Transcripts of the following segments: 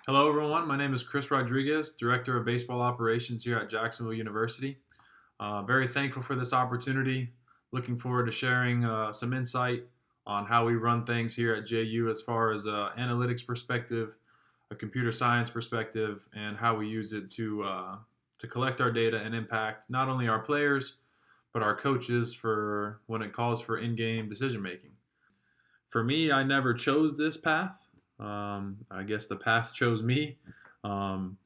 Hello, everyone. My name is Chris Rodriguez, Director of Baseball Operations here at Jacksonville University. Very thankful for this opportunity. Looking forward to sharing some insight on how we run things here at JU as far as analytics perspective, a computer science perspective, and how we use it to collect our data and impact not only our players but our coaches for when it calls for in-game decision making. For me, I never chose this path. I guess the path chose me. Um,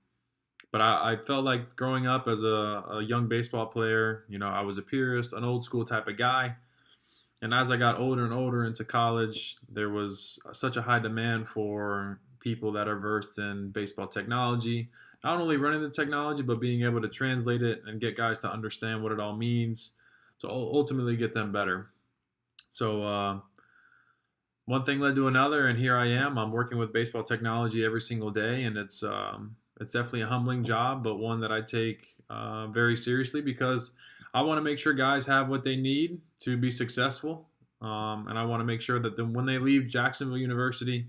but I felt like growing up as a young baseball player, I was a purist, an old school type of guy. And as I got older and older into college, there was such a high demand for people that are versed in baseball technology, not only running the technology, but being able to translate it and get guys to understand what it all means to ultimately get them better. So, one thing led to another, and here I am. I'm working with baseball technology every single day, and it's definitely a humbling job, but one that I take very seriously because I want to make sure guys have what they need to be successful, and I want to make sure that when they leave Jacksonville University,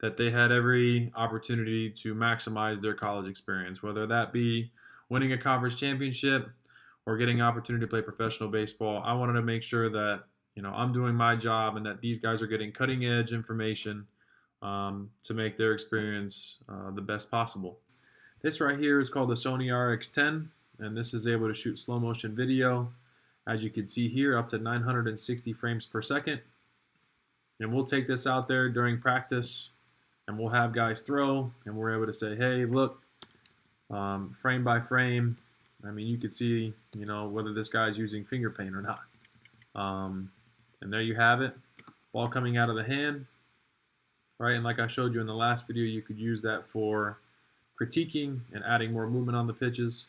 that they had every opportunity to maximize their college experience, whether that be winning a conference championship or getting an opportunity to play professional baseball. I wanted to make sure that I'm doing my job and that these guys are getting cutting edge information to make their experience the best possible. This right here is called the Sony RX10, and this is able to shoot slow motion video, as you can see here, up to 960 frames per second. And we'll take this out there during practice, and we'll have guys throw, and we're able to say, hey, look, frame by frame. I mean, you could see, whether this guy's using finger paint or not. And there you have it, ball coming out of the hand, right? And like I showed you in the last video, you could use that for critiquing and adding more movement on the pitches.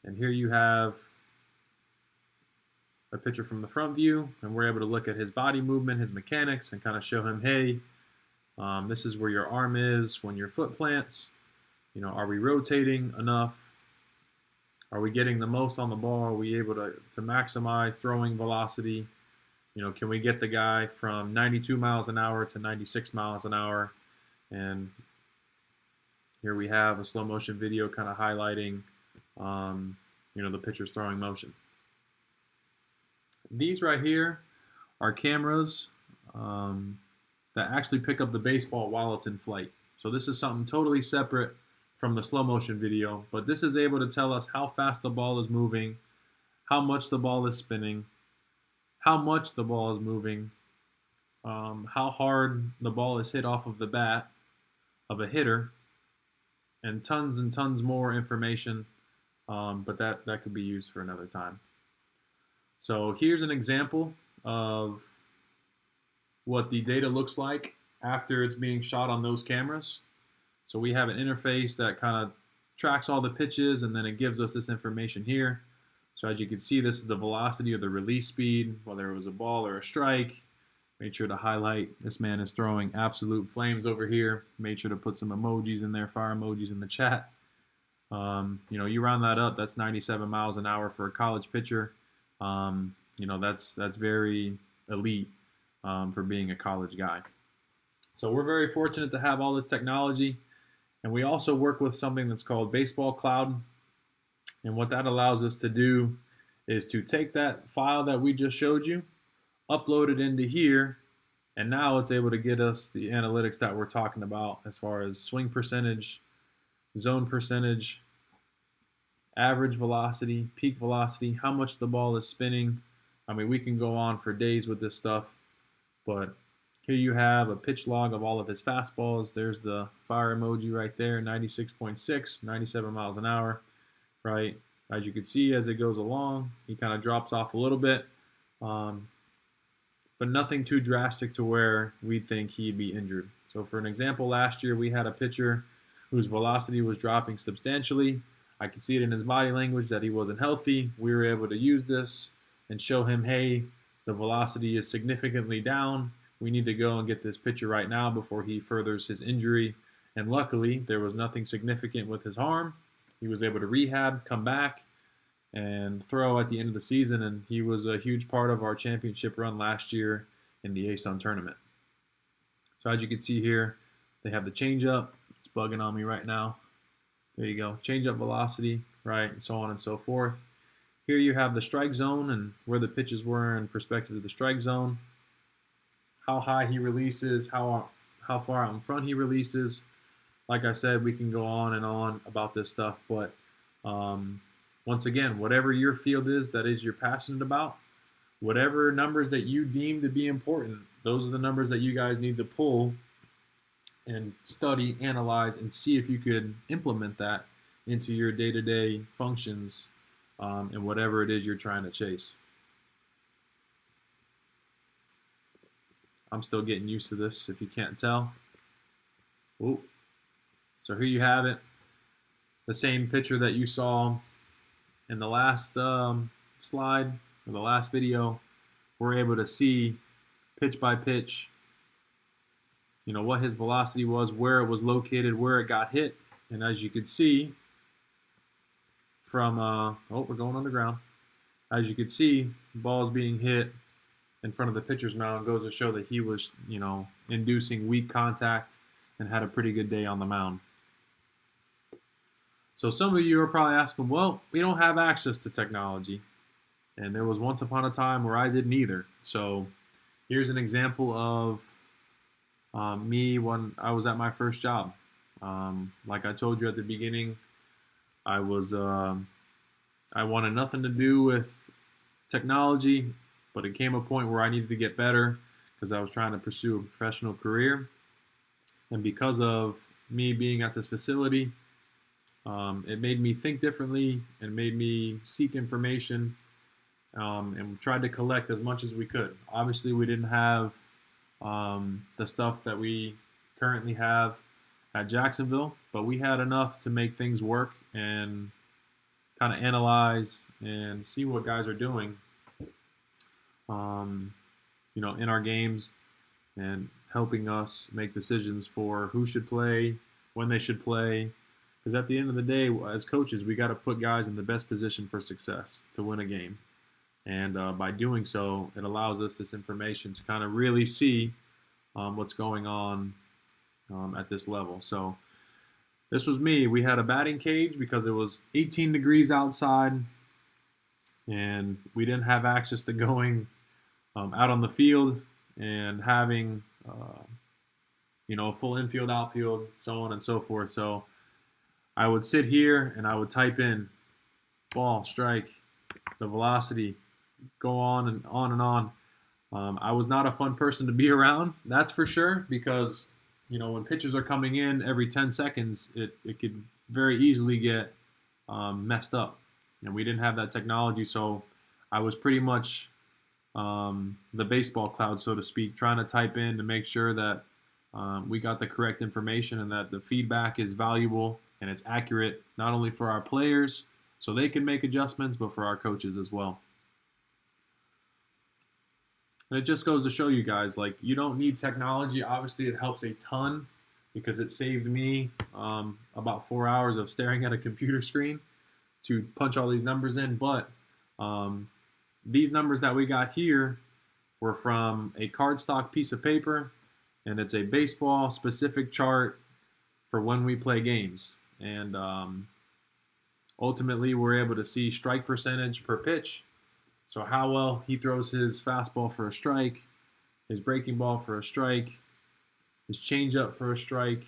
And here you have a picture from the front view, and we're able to look at his body movement, his mechanics, and kind of show him, hey, this is where your arm is when your foot plants. Are we rotating enough? Are we getting the most on the ball? Are we able to maximize throwing velocity? Can we get the guy from 92 miles an hour to 96 miles an hour? And here we have a slow motion video kind of highlighting, the pitcher's throwing motion. These right here are cameras that actually pick up the baseball while it's in flight. So this is something totally separate from the slow motion video, but this is able to tell us how fast the ball is moving, how much the ball is spinning, how much the ball is moving, how hard the ball is hit off of the bat of a hitter, and tons more information, but that could be used for another time. So here's an example of what the data looks like after it's being shot on those cameras. So we have an interface that kind of tracks all the pitches, and then it gives us this information here. So as you can see, this is the velocity or the release speed, whether it was a ball or a strike. Made sure to highlight this man is throwing absolute flames over here. Made sure to put some emojis in there, fire emojis in the chat. You round that up, that's 97 miles an hour for a college pitcher. That's very elite for being a college guy. So we're very fortunate to have all this technology. And we also work with something that's called Baseball Cloud. And what that allows us to do is to take that file that we just showed you, upload it into here, and now it's able to get us the analytics that we're talking about as far as swing percentage, zone percentage, average velocity, peak velocity, how much the ball is spinning. I mean, we can go on for days with this stuff, but here you have a pitch log of all of his fastballs. There's the fire emoji right there, 96.6, 97 miles an hour, right? As you can see, as it goes along, he kind of drops off a little bit, but nothing too drastic to where we'd think he'd be injured. So for an example, last year we had a pitcher whose velocity was dropping substantially. I could see it in his body language that he wasn't healthy. We were able to use this and show him, hey, the velocity is significantly down. We need to go and get this pitcher right now before he furthers his injury. And luckily, there was nothing significant with his arm. He was able to rehab, come back, and throw at the end of the season. And he was a huge part of our championship run last year in the ASUN tournament. So as you can see here, they have the changeup, It's bugging on me right now. There you go. Change up velocity, right, and so on and so forth. Here you have the strike zone and where the pitches were in perspective to the strike zone. How high he releases, how far out in front he releases. Like I said, we can go on and on about this stuff, but once again, whatever your field is that is you're passionate about, whatever numbers that you deem to be important, those are the numbers that you guys need to pull and study, analyze, and see if you could implement that into your day-to-day functions and whatever it is you're trying to chase. I'm still getting used to this, if you can't tell. Ooh. So here you have it. The same picture that you saw in the last slide, or the last video. We're able to see pitch by pitch, you know, what his velocity was, where it was located, where it got hit. And as you can see from, oh, we're going underground. As you can see, the ball is being hit in front of the pitcher's mound. Goes to show that he was, you know, inducing weak contact and had a pretty good day on the mound. So some of you are probably asking, well, we don't have access to technology. And there was once upon a time where I didn't either. So here's an example of me when I was at my first job. Like I told you at the beginning, I wanted nothing to do with technology, but it came a point where I needed to get better because I was trying to pursue a professional career. And because of me being at this facility, it made me think differently and made me seek information and tried to collect as much as we could. Obviously, we didn't have the stuff that we currently have at Jacksonville, but we had enough to make things work and kind of analyze and see what guys are doing, you know, in our games and helping us make decisions for who should play, when they should play. Because at the end of the day, as coaches, we got to put guys in the best position for success to win a game. And by doing so, it allows us this information to kind of really see what's going on at this level. So this was me. We had a batting cage because it was 18 degrees outside, and we didn't have access to going out on the field and having, you know, a full infield, outfield, so on and so forth. So I would sit here and I would type in ball, strike, the velocity, go on and on and on. I was not a fun person to be around, that's for sure, because, you know, when pitches are coming in every 10 seconds, it could very easily get messed up. And we didn't have that technology, so I was pretty much the baseball cloud, so to speak, trying to type in to make sure that we got the correct information and that the feedback is valuable and it's accurate, not only for our players so they can make adjustments, but for our coaches as well. And it just goes to show you guys, like, you don't need technology. Obviously, it helps a ton because it saved me about 4 hours of staring at a computer screen to punch all these numbers in. But these numbers that we got here were from a cardstock piece of paper, and it's a baseball-specific chart for when we play games. And ultimately, we're able to see strike percentage per pitch. So how well he throws his fastball for a strike, his breaking ball for a strike, his changeup for a strike,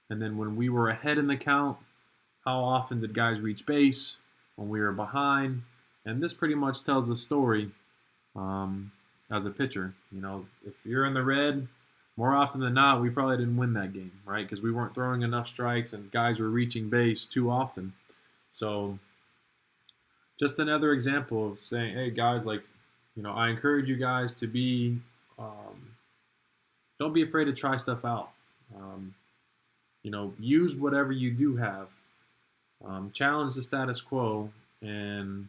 and then when we were ahead in the count, how often did guys reach base, when we were behind, and this pretty much tells the story as a pitcher. You know, if you're in the red, more often than not, we probably didn't win that game, right? Because we weren't throwing enough strikes and guys were reaching base too often. So just another example of saying, hey, guys, like, you know, I encourage you guys to be, don't be afraid to try stuff out. You know, use whatever you do have. Challenge the status quo, and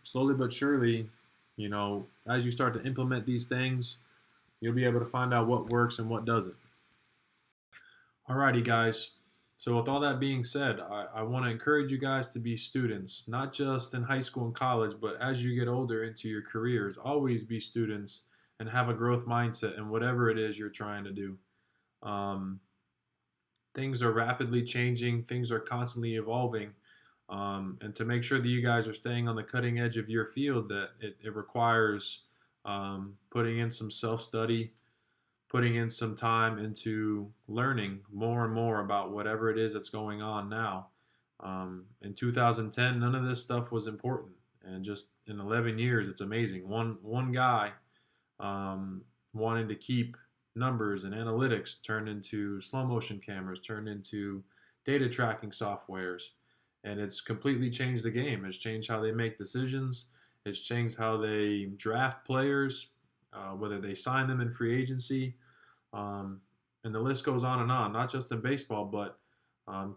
slowly but surely, you know, as you start to implement these things, you'll be able to find out what works and what doesn't. Alrighty, guys. So with all that being said, I want to encourage you guys to be students, not just in high school and college, but as you get older into your careers, always be students and have a growth mindset in whatever it is you're trying to do. things are rapidly changing, things are constantly evolving. And to make sure that you guys are staying on the cutting edge of your field, that it requires putting in some self-study, putting in some time into learning more and more about whatever it is that's going on now. In 2010, none of this stuff was important, and just in 11 years, it's amazing. One guy um, wanting to keep numbers and analytics turned into slow motion cameras, turned into data tracking softwares, and it's completely changed the game. It's changed how they make decisions. It's changed how they draft players, whether they sign them in free agency, um, and the list goes on and on. Not just in baseball, but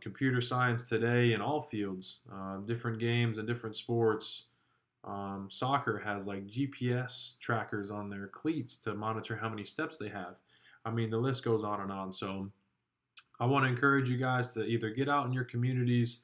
computer science today in all fields, different games and different sports. Soccer has like GPS trackers on their cleats to monitor how many steps they have. I mean, the list goes on and on. So I want to encourage you guys to either get out in your communities,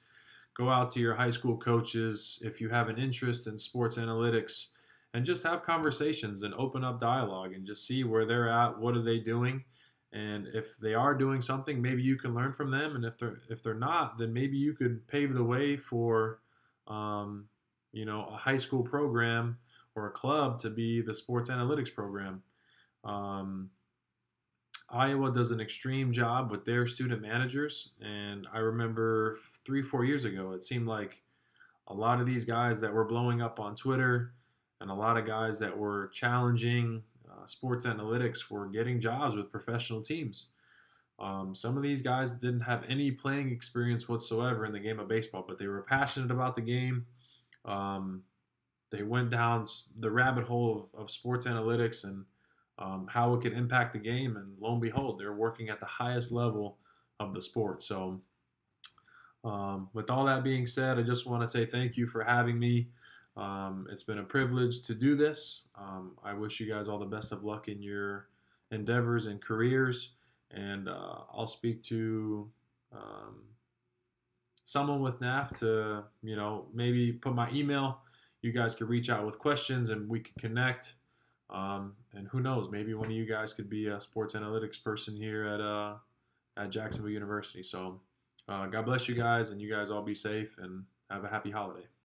go out to your high school coaches if you have an interest in sports analytics, and just have conversations and open up dialogue and just see where they're at, what are they doing, and if they are doing something, maybe you can learn from them, and if they're not, then maybe you could pave the way for um, a high school program or a club to be the sports analytics program. Um, Iowa does an extreme job with their student managers, and I remember 3, 4 years ago, it seemed like a lot of these guys that were blowing up on Twitter and a lot of guys that were challenging sports analytics were getting jobs with professional teams. Some of these guys didn't have any playing experience whatsoever in the game of baseball, but they were passionate about the game. Um, they went down the rabbit hole of sports analytics and how it could impact the game, and lo and behold, they're working at the highest level of the sport. So, with all that being said, I just want to say thank you for having me. It's been a privilege to do this. I wish you guys all the best of luck in your endeavors and careers, and I'll speak to um, someone with NAF to, maybe put my email. You guys could reach out with questions and we could connect. And who knows, maybe one of you guys could be a sports analytics person here at Jacksonville University. So God bless you guys, and you guys all be safe and have a happy holiday.